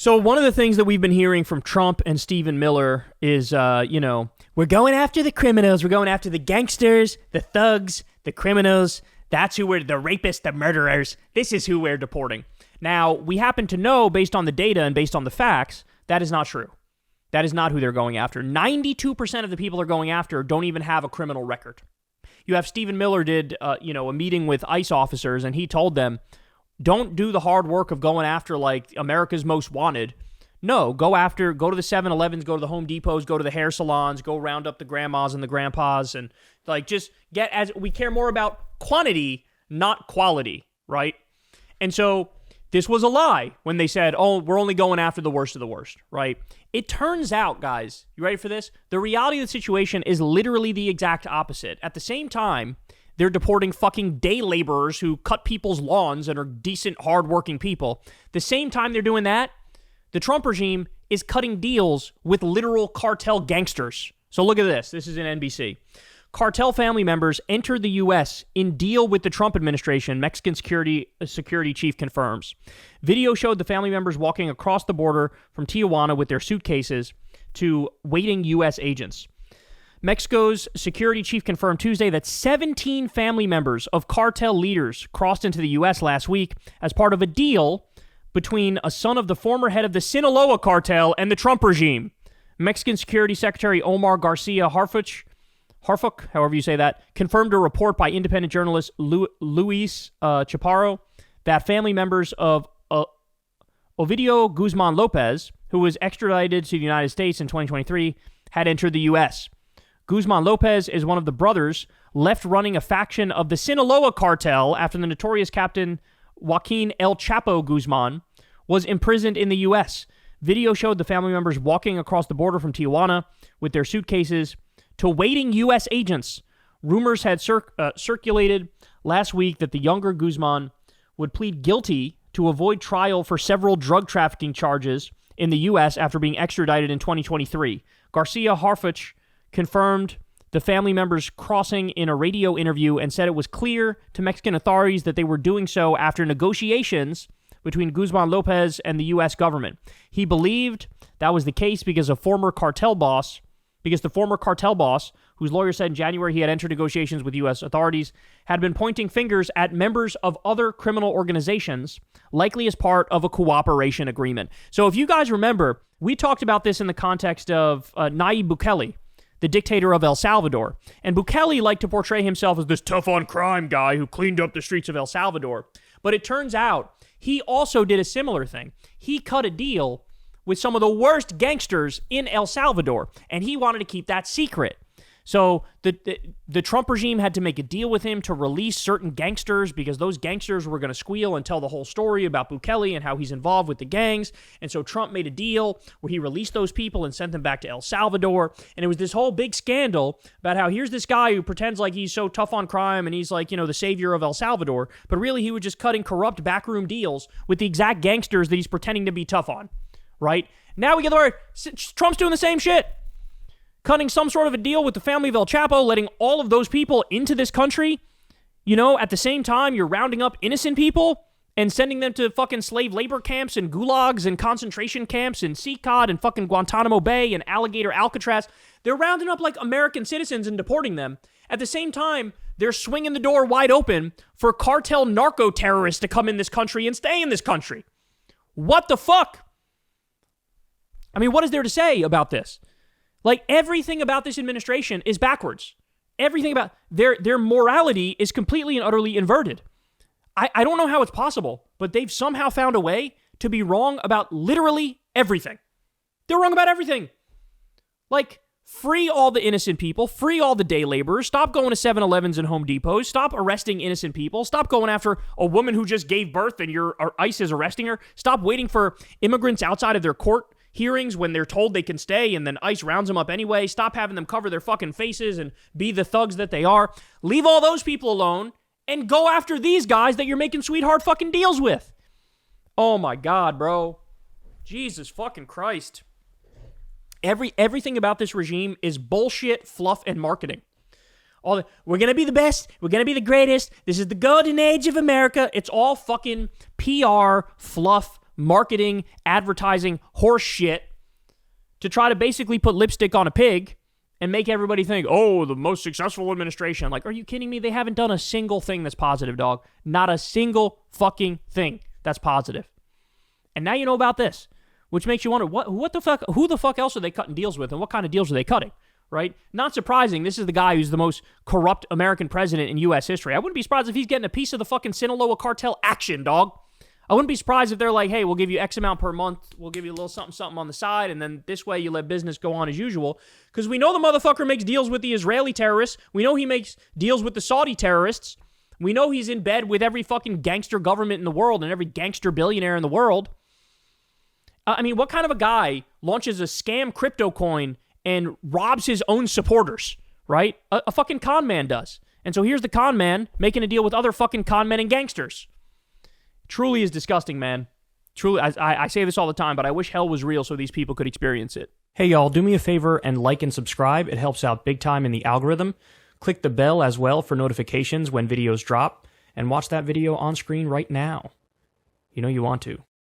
So one of the things that we've been hearing from Trump and Stephen Miller is, we're going after the criminals. We're going after the gangsters, the thugs, the criminals. That's who we're, the rapists, the murderers. This is who we're deporting. Now, we happen to know, based on the data and based on the facts, that is not true. That is not who they're going after. 92% of the people they're going after don't even have a criminal record. You have Stephen Miller did, a meeting with ICE officers, and he told them, don't do the hard work of going after, like, America's Most Wanted. No, go to the 7-Elevens, go to the Home Depots, go to the hair salons, go round up the grandmas and the grandpas, and, like, just we care more about quantity, not quality, right? And so this was a lie when they said, oh, we're only going after the worst of the worst, right? It turns out, guys, you ready for this? The reality of the situation is literally the exact opposite. At the same time, they're deporting fucking day laborers who cut people's lawns and are decent, hardworking people. The same time they're doing that, the Trump regime is cutting deals with literal cartel gangsters. So look at this. This is in NBC. Cartel family members entered the U.S. in deal with the Trump administration, Mexican security chief confirms. Video showed the family members walking across the border from Tijuana with their suitcases to waiting U.S. agents. Mexico's security chief confirmed Tuesday that 17 family members of cartel leaders crossed into the U.S. last week as part of a deal between a son of the former head of the Sinaloa cartel and the Trump regime. Mexican Security Secretary Omar Garcia Harfuch, however you say that, confirmed a report by independent journalist Luis Chaparro that family members of Ovidio Guzman Lopez, who was extradited to the United States in 2023, had entered the U.S. Guzman Lopez is one of the brothers left running a faction of the Sinaloa cartel after the notorious captain Joaquin El Chapo Guzman was imprisoned in the U.S. Video showed the family members walking across the border from Tijuana with their suitcases to waiting U.S. agents. Rumors had circulated last week that the younger Guzman would plead guilty to avoid trial for several drug trafficking charges in the U.S. after being extradited in 2023. Garcia Harfuch confirmed the family members crossing in a radio interview and said it was clear to Mexican authorities that they were doing so after negotiations between Guzman Lopez and the U.S. government. He believed that was the case because the former cartel boss, whose lawyer said in January he had entered negotiations with U.S. authorities, had been pointing fingers at members of other criminal organizations, likely as part of a cooperation agreement. So if you guys remember, we talked about this in the context of Nayib Bukele, the dictator of El Salvador. And Bukele liked to portray himself as this tough-on-crime guy who cleaned up the streets of El Salvador. But it turns out he also did a similar thing. He cut a deal with some of the worst gangsters in El Salvador, and he wanted to keep that secret. So the Trump regime had to make a deal with him to release certain gangsters because those gangsters were going to squeal and tell the whole story about Bukele and how he's involved with the gangs. And so Trump made a deal where he released those people and sent them back to El Salvador. And it was this whole big scandal about how here's this guy who pretends like he's so tough on crime and he's like, the savior of El Salvador. But really he was just cutting corrupt backroom deals with the exact gangsters that he's pretending to be tough on. Right? Now we get the word. Trump's doing the same shit. Cutting some sort of a deal with the family of El Chapo, letting all of those people into this country. At the same time, you're rounding up innocent people and sending them to fucking slave labor camps and gulags and concentration camps and CCOD and fucking Guantanamo Bay and Alligator Alcatraz. They're rounding up like American citizens and deporting them. At the same time, they're swinging the door wide open for cartel narco-terrorists to come in this country and stay in this country. What the fuck? I mean, what is there to say about this? Like, everything about this administration is backwards. Everything about their morality is completely and utterly inverted. I don't know how it's possible, but they've somehow found a way to be wrong about literally everything. They're wrong about everything. Like, free all the innocent people, free all the day laborers, stop going to 7-Elevens and Home Depots, stop arresting innocent people, stop going after a woman who just gave birth and ICE is arresting her, stop waiting for immigrants outside of their court hearings when they're told they can stay and then ICE rounds them up anyway. Stop having them cover their fucking faces and be the thugs that they are. Leave all those people alone and go after these guys that you're making sweetheart fucking deals with. Oh my God, bro. Jesus fucking Christ. Everything about this regime is bullshit, fluff, and marketing. We're going to be the best. We're going to be the greatest. This is the golden age of America. It's all fucking PR, fluff, marketing, advertising horse shit to try to basically put lipstick on a pig and make everybody think, oh, the most successful administration. Like, are you kidding me? They haven't done a single thing that's positive, dog. Not a single fucking thing that's positive. And now you know about this, which makes you wonder, who the fuck else are they cutting deals with, and what kind of deals are they cutting, right? Not surprising, this is the guy who's the most corrupt American president in U.S. history. I wouldn't be surprised if he's getting a piece of the fucking Sinaloa cartel action, dog. I wouldn't be surprised if they're like, hey, we'll give you X amount per month, we'll give you a little something on the side, and then this way you let business go on as usual. Because we know the motherfucker makes deals with the Israeli terrorists. We know he makes deals with the Saudi terrorists. We know he's in bed with every fucking gangster government in the world and every gangster billionaire in the world. I mean, what kind of a guy launches a scam crypto coin and robs his own supporters, right? A fucking con man does. And so here's the con man making a deal with other fucking con men and gangsters. Truly is disgusting, man. Truly, I say this all the time, but I wish hell was real so these people could experience it. Hey, y'all, do me a favor and like and subscribe. It helps out big time in the algorithm. Click the bell as well for notifications when videos drop, and watch that video on screen right now. You know you want to.